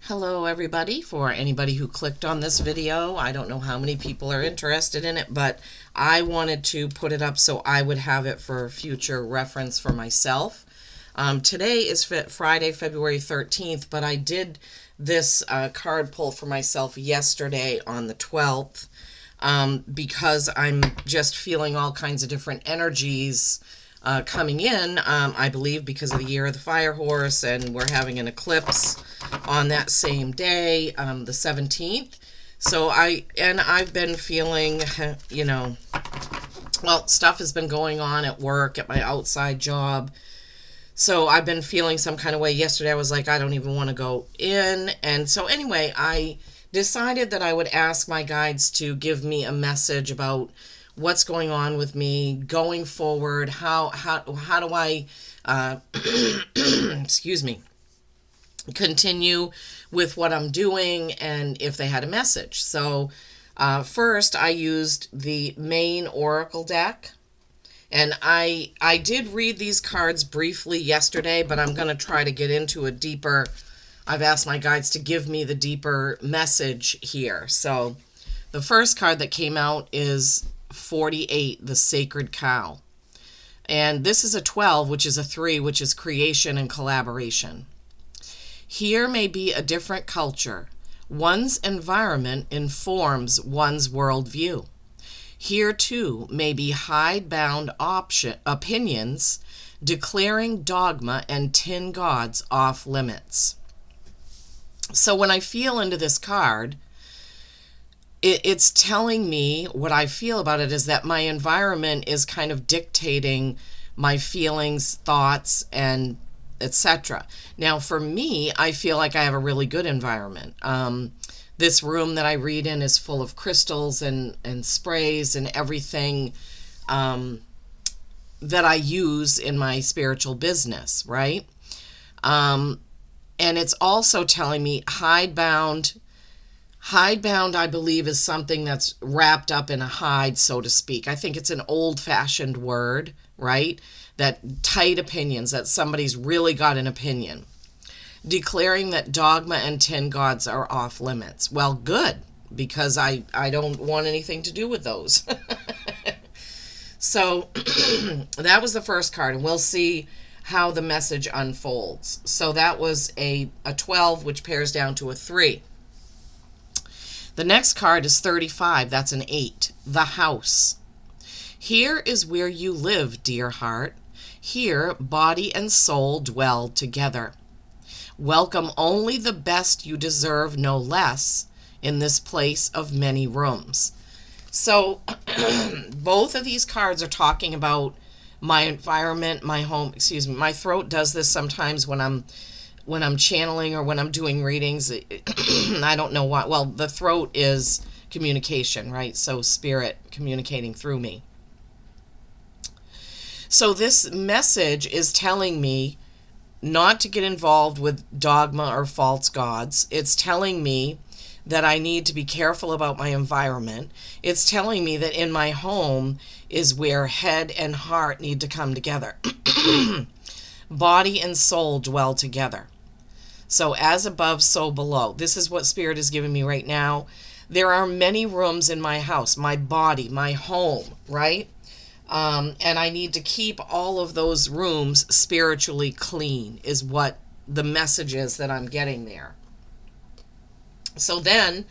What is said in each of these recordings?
Hello everybody. For anybody who clicked on this video, I don't know how many people are interested in it, but I wanted to put it up so I would have it for future reference for myself. Today is Friday, February 13th, but I did this card pull for myself yesterday on the 12th because I'm just feeling all kinds of different energies coming in, I believe because of the year of the fire horse, and we're having an eclipse on that same day, the 17th. So I've been feeling, stuff has been going on at work, at my outside job. So I've been feeling some kind of way. Yesterday I was like, I don't even want to go in. And so anyway, I decided that I would ask my guides to give me a message about what's going on with me going forward. How do I excuse me, continue with what I'm doing, and if they had a message. So first I used the main oracle deck, and I did read these cards briefly yesterday, but I'm going to try to get into a deeper, I've asked my guides to give me the deeper message here. So the first card that came out is 48, the Sacred Cow. And this is a 12, which is a 3, which is creation and collaboration. Here may be a different culture. One's environment informs one's worldview. Here, too, may be hidebound opinions declaring dogma and tin gods off limits. So when I feel into this card, it's telling me what I feel about it is that my environment is kind of dictating my feelings, thoughts, and etc. Now, for me, I feel like I have a really good environment. This room that I read in is full of crystals and sprays and everything that I use in my spiritual business, right? And it's also telling me hidebound. Hidebound, I believe, is something that's wrapped up in a hide, so to speak. I think it's an old-fashioned word, right? That tight opinions, that somebody's really got an opinion. Declaring that dogma and tin gods are off limits. Well, good, because I don't want anything to do with those. So that was the first card, and we'll see how the message unfolds. So that was a 12, which pairs down to a 3. The next card is 35. That's an 8. The House. Here is where you live, dear heart. Here, body and soul dwell together. Welcome only the best you deserve, no less, in this place of many rooms. So, both of these cards are talking about my environment, my home. Excuse me. My throat does this sometimes when I'm channeling or when I'm doing readings. I don't know why. Well, the throat is communication, right? So spirit communicating through me. So this message is telling me not to get involved with dogma or false gods. It's telling me that I need to be careful about my environment. It's telling me that in my home is where head and heart need to come together. Body and soul dwell together. So as above, so below. This is what Spirit is giving me right now. There are many rooms in my house, my body, my home, right? And I need to keep all of those rooms spiritually clean is what the message is that I'm getting there. So then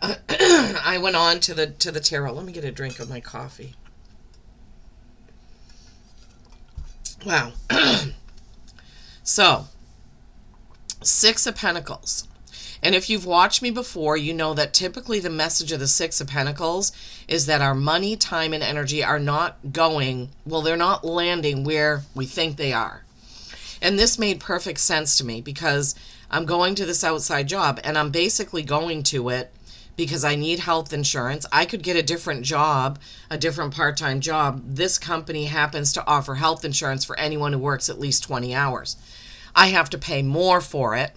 I went on to the tarot. Let me get a drink of my coffee. Wow. So 6 of Pentacles. And if you've watched me before, you know that typically the message of the 6 of Pentacles is that our money, time, and energy are not going, well, they're not landing where we think they are. And this made perfect sense to me because I'm going to this outside job and I'm basically going to it because I need health insurance. I could get a different job, a different part-time job. This company happens to offer health insurance for anyone who works at least 20 hours. I have to pay more for it.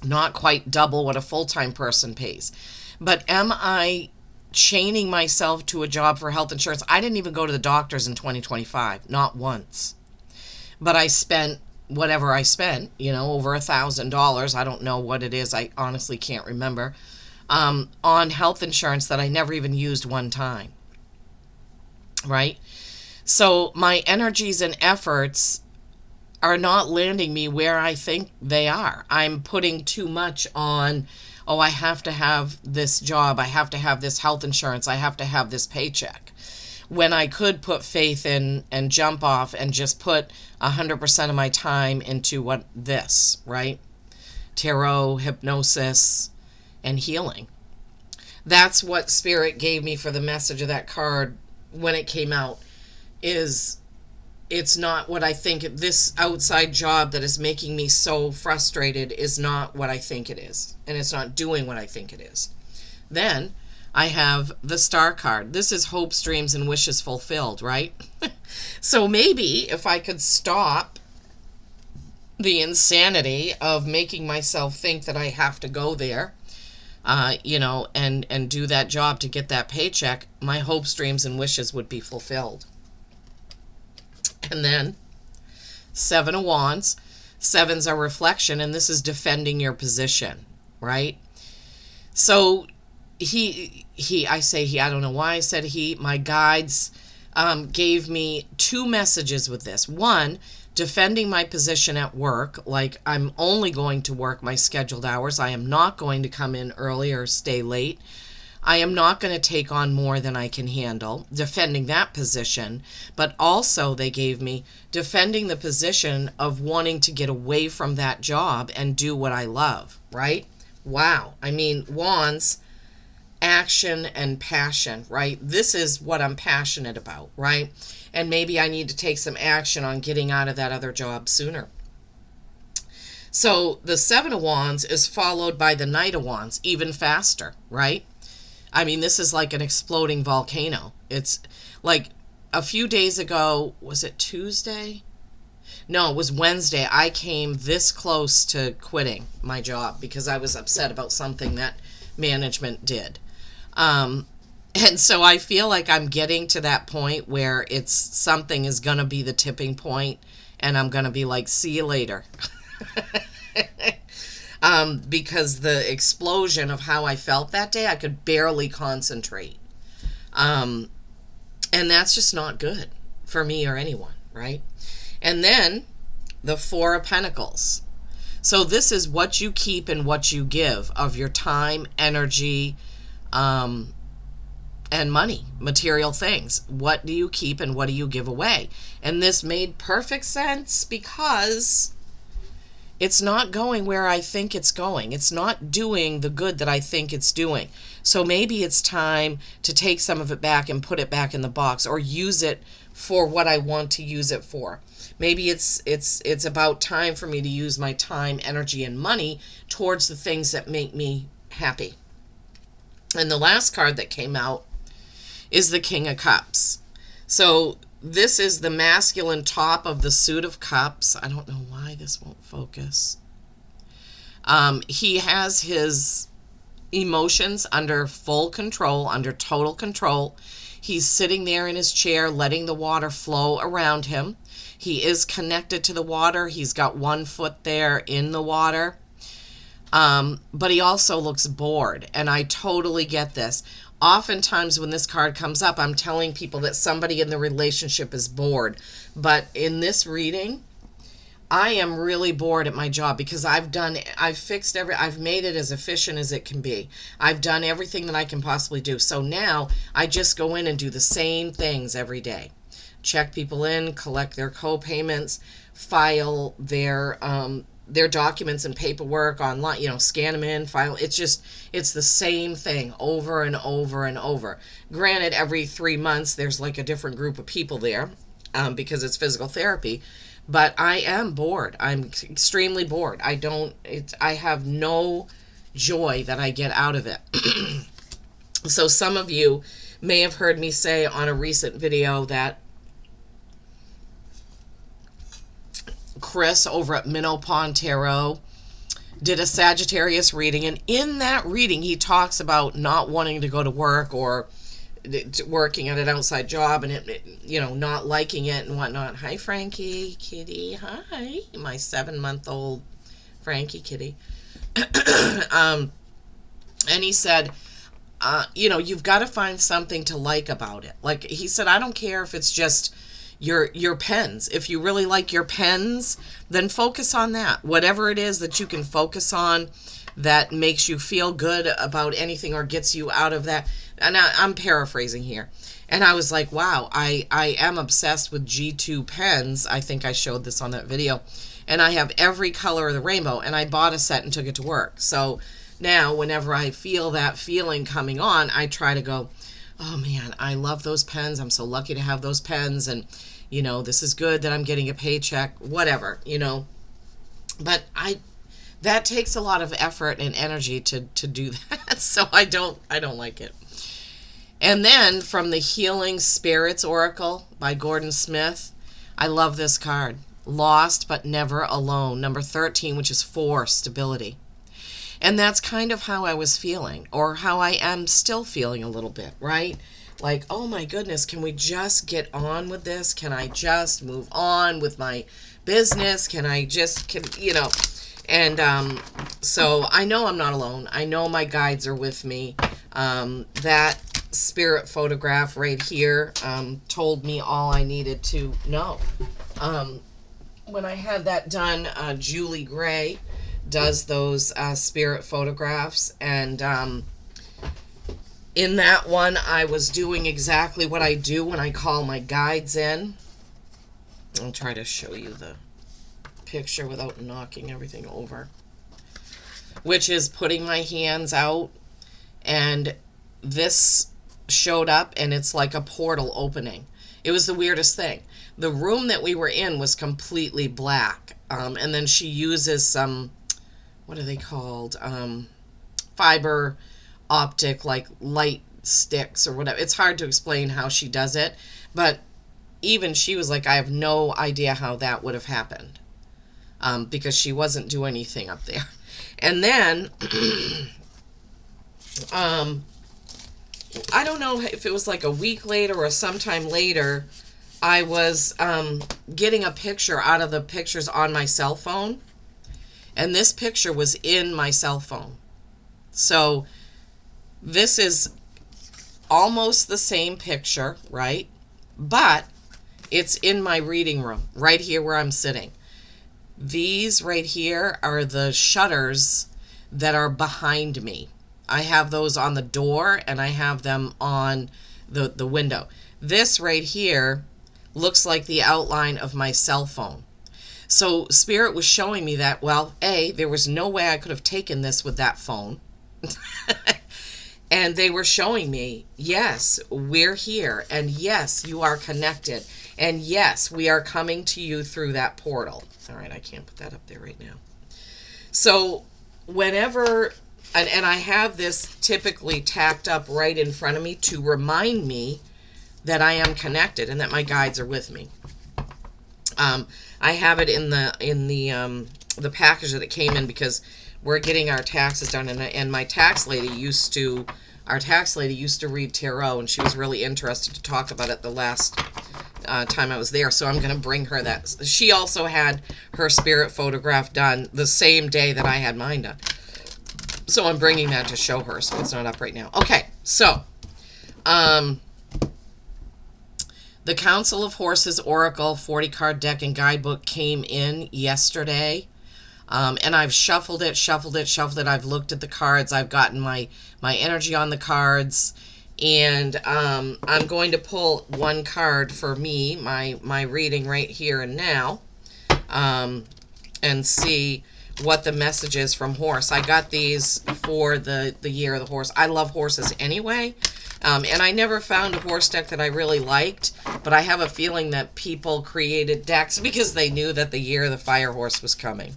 Not quite double what a full-time person pays. But am I chaining myself to a job for health insurance? I didn't even go to the doctors in 2025, not once. But I spent whatever I spent, over $1,000. I don't know what it is. I honestly can't remember. On health insurance that I never even used one time. Right? So my energies and efforts are not landing me where I think they are. I'm putting too much on, oh, I have to have this job. I have to have this health insurance. I have to have this paycheck. When I could put faith in and jump off and just put 100% of my time into right? Tarot, hypnosis, and healing. That's what Spirit gave me for the message of that card when it came out, is it's not what I think. This outside job that is making me so frustrated is not what I think it is. And it's not doing what I think it is. Then I have the Star card. This is hopes, dreams, and wishes fulfilled, right? So maybe if I could stop the insanity of making myself think that I have to go there, and do that job to get that paycheck, my hopes, dreams, and wishes would be fulfilled. And then 7 of Wands. 7's a reflection, and this is defending your position, right? So I don't know why I said he, my guides gave me 2 messages with this. One, defending my position at work, like I'm only going to work my scheduled hours. I am not going to come in early or stay late. I am not going to take on more than I can handle, defending that position. But also they gave me defending the position of wanting to get away from that job and do what I love, right? Wow. I mean, Wands, action and passion, right? This is what I'm passionate about, right? And maybe I need to take some action on getting out of that other job sooner. So the 7 of Wands is followed by the Knight of Wands, even faster, right? I mean, this is like an exploding volcano. It's like a few days ago, was it Tuesday? No, it was Wednesday. I came this close to quitting my job because I was upset about something that management did. And so I feel like I'm getting to that point where something is going to be the tipping point, and I'm going to be like, see you later. Because the explosion of how I felt that day, I could barely concentrate. And that's just not good for me or anyone, right? And then the 4 of Pentacles. So this is what you keep and what you give of your time, energy, and money, material things. What do you keep and what do you give away? And this made perfect sense because it's not going where I think it's going. It's not doing the good that I think it's doing. So maybe it's time to take some of it back and put it back in the box, or use it for what I want to use it for. Maybe it's about time for me to use my time, energy, and money towards the things that make me happy. And the last card that came out is the King of Cups. So this is the masculine top of the suit of cups. I don't know why this won't focus. He has his emotions under full control, under total control. He's sitting there in his chair, letting the water flow around him. He is connected to the water. He's got one foot there in the water. But he also looks bored, and I totally get this. Oftentimes when this card comes up, I'm telling people that somebody in the relationship is bored. But in this reading, I am really bored at my job because I've made it as efficient as it can be. I've done everything that I can possibly do. So now I just go in and do the same things every day. Check people in, collect their co-payments, file their documents and paperwork online, scan them in, file. It's the same thing over and over and over. Granted, every 3 months there's like a different group of people there because it's physical therapy, but I am bored. I'm extremely bored. I have no joy that I get out of it. So some of you may have heard me say on a recent video that Chris over at Minnow Pond Tarot did a Sagittarius reading, and in that reading he talks about not wanting to go to work or working at an outside job and not liking it and whatnot. Hi, Frankie, kitty. Hi, my 7-month-old Frankie kitty. And he said, you've got to find something to like about it. Like he said, I don't care if it's just your pens. If you really like your pens, then focus on that. Whatever it is that you can focus on that makes you feel good about anything or gets you out of that. And I'm paraphrasing here. And I was like, wow, I am obsessed with G2 pens. I think I showed this on that video. And I have every color of the rainbow. And I bought a set and took it to work. So now whenever I feel that feeling coming on, I try to go, oh man, I love those pens. I'm so lucky to have those pens. And, this is good that I'm getting a paycheck, whatever, But that takes a lot of effort and energy to do that. So I don't like it. And then from the Healing Spirits Oracle by Gordon Smith, I love this card. Lost but never alone. Number 13, which is 4, stability. And that's kind of how I was feeling, or how I am still feeling a little bit, right? Like, oh my goodness, can we just get on with this? Can I just move on with my business? And so I know I'm not alone. I know my guides are with me. That spirit photograph right here told me all I needed to know. When I had that done, Julie Gray does those spirit photographs, and in that one I was doing exactly what I do when I call my guides in. I'll try to show you the picture without knocking everything over, which is putting my hands out, and this showed up and it's like a portal opening. It was the weirdest thing. The room that we were in was completely black, and then she uses some, what are they called, fiber optic, like light sticks or whatever. It's hard to explain how she does it, but even she was like, I have no idea how that would have happened, because she wasn't doing anything up there. And then I don't know if it was like a week later or sometime later, I was getting a picture out of the pictures on my cell phone, and this picture was in my cell phone. So this is almost the same picture, right? But it's in my reading room, right here where I'm sitting. These right here are the shutters that are behind me. I have those on the door, and I have them on the window. This right here looks like the outline of my cell phone. So Spirit was showing me that, well, there was no way I could have taken this with that phone. And they were showing me, yes, we're here. And yes, you are connected. And yes, we are coming to you through that portal. All right, I can't put that up there right now. So whenever, and I have this typically tacked up right in front of me to remind me that I am connected and that my guides are with me. I have it in the package that it came in, because we're getting our taxes done, and my tax lady used to read tarot, and she was really interested to talk about it the last time I was there. So I'm going to bring her that. She also had her spirit photograph done the same day that I had mine done. So I'm bringing that to show her, so it's not up right now. Okay, so the Council of Horses Oracle 40-card deck and guidebook came in yesterday. And I've shuffled it. I've looked at the cards. I've gotten my energy on the cards. And I'm going to pull one card for me, my reading right here and now, and see what the message is from horse. I got these for the year of the horse. I love horses anyway. And I never found a horse deck that I really liked, but I have a feeling that people created decks because they knew that the year of the fire horse was coming.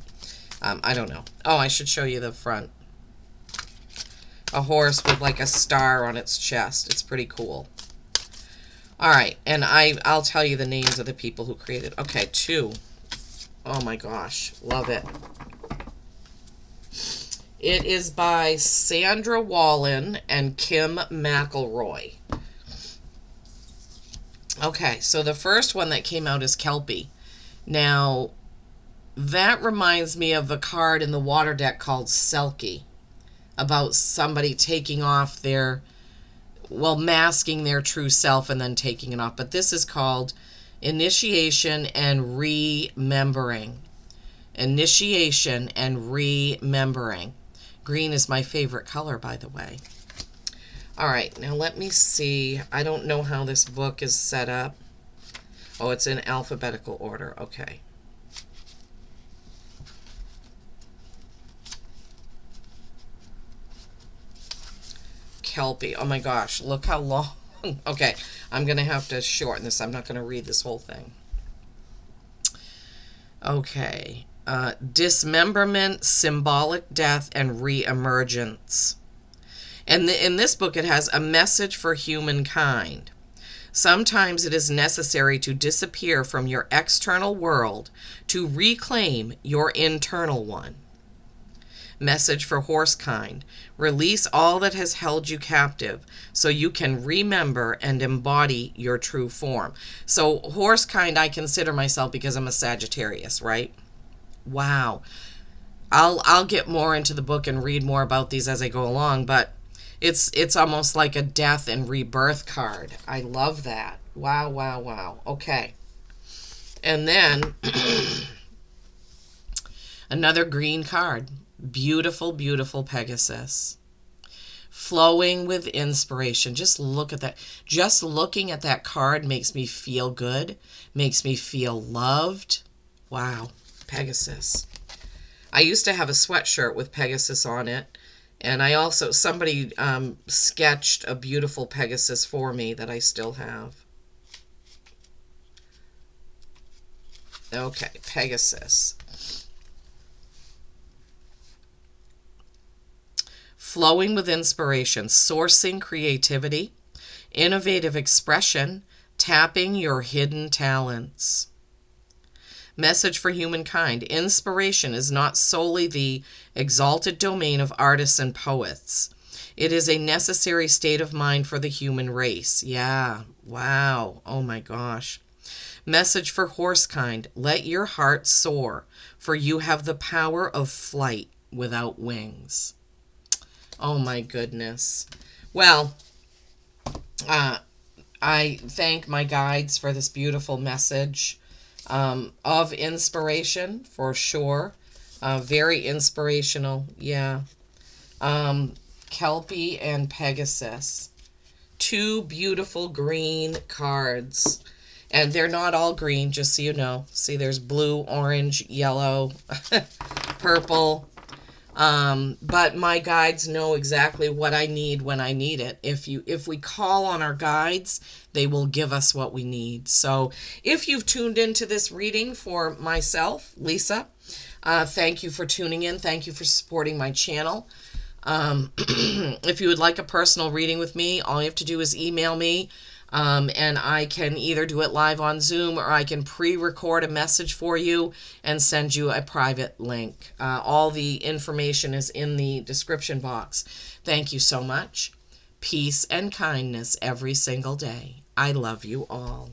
I don't know. Oh, I should show you the front. A horse with like a star on its chest. It's pretty cool. All right, and I'll tell you the names of the people who created. Okay, 2. Oh my gosh, love it. It is by Sandra Wallen and Kim McElroy. Okay, so the first one that came out is Kelpie. Now, that reminds me of a card in the water deck called Selkie, about somebody taking off their, well, masking their true self and then taking it off. But this is called Initiation and Remembering. Initiation and Remembering. Green is my favorite color, by the way. All right, now let me see. I don't know how this book is set up. Oh, it's in alphabetical order. Okay. Kelpie. Oh my gosh, look how long. Okay, I'm going to have to shorten this. I'm not going to read this whole thing. Okay. Dismemberment, symbolic death, and reemergence. And in this book, it has a message for humankind. Sometimes it is necessary to disappear from your external world to reclaim your internal one. Message for horsekind. Release all that has held you captive so you can remember and embody your true form. So horsekind, I consider myself because I'm a Sagittarius, right? Wow. I'll get more into the book and read more about these as I go along, but it's almost like a death and rebirth card. I love that. Wow, wow, wow. Okay. And then another green card. Beautiful, beautiful Pegasus. Flowing with inspiration. Just look at that. Just looking at that card makes me feel good, makes me feel loved. Wow, Pegasus. I used to have a sweatshirt with Pegasus on it, and I also, somebody sketched a beautiful Pegasus for me that I still have. Okay, Pegasus. Flowing with inspiration, sourcing creativity, innovative expression, tapping your hidden talents. Message for humankind. Inspiration is not solely the exalted domain of artists and poets. It is a necessary state of mind for the human race. Yeah, wow, oh my gosh. Message for horsekind. Let your heart soar, for you have the power of flight without wings. Oh my goodness. Well, I thank my guides for this beautiful message of inspiration, for sure. Very inspirational, yeah. Kelpie and Pegasus. Two beautiful green cards. And they're not all green, just so you know. See, there's blue, orange, yellow, purple. But my guides know exactly what I need when I need it. If we call on our guides, they will give us what we need. So if you've tuned into this reading for myself, Lisa, thank you for tuning in. Thank you for supporting my channel. If you would like a personal reading with me, all you have to do is email me. And I can either do it live on Zoom, or I can pre-record a message for you and send you a private link. All the information is in the description box. Thank you so much. Peace and kindness every single day. I love you all.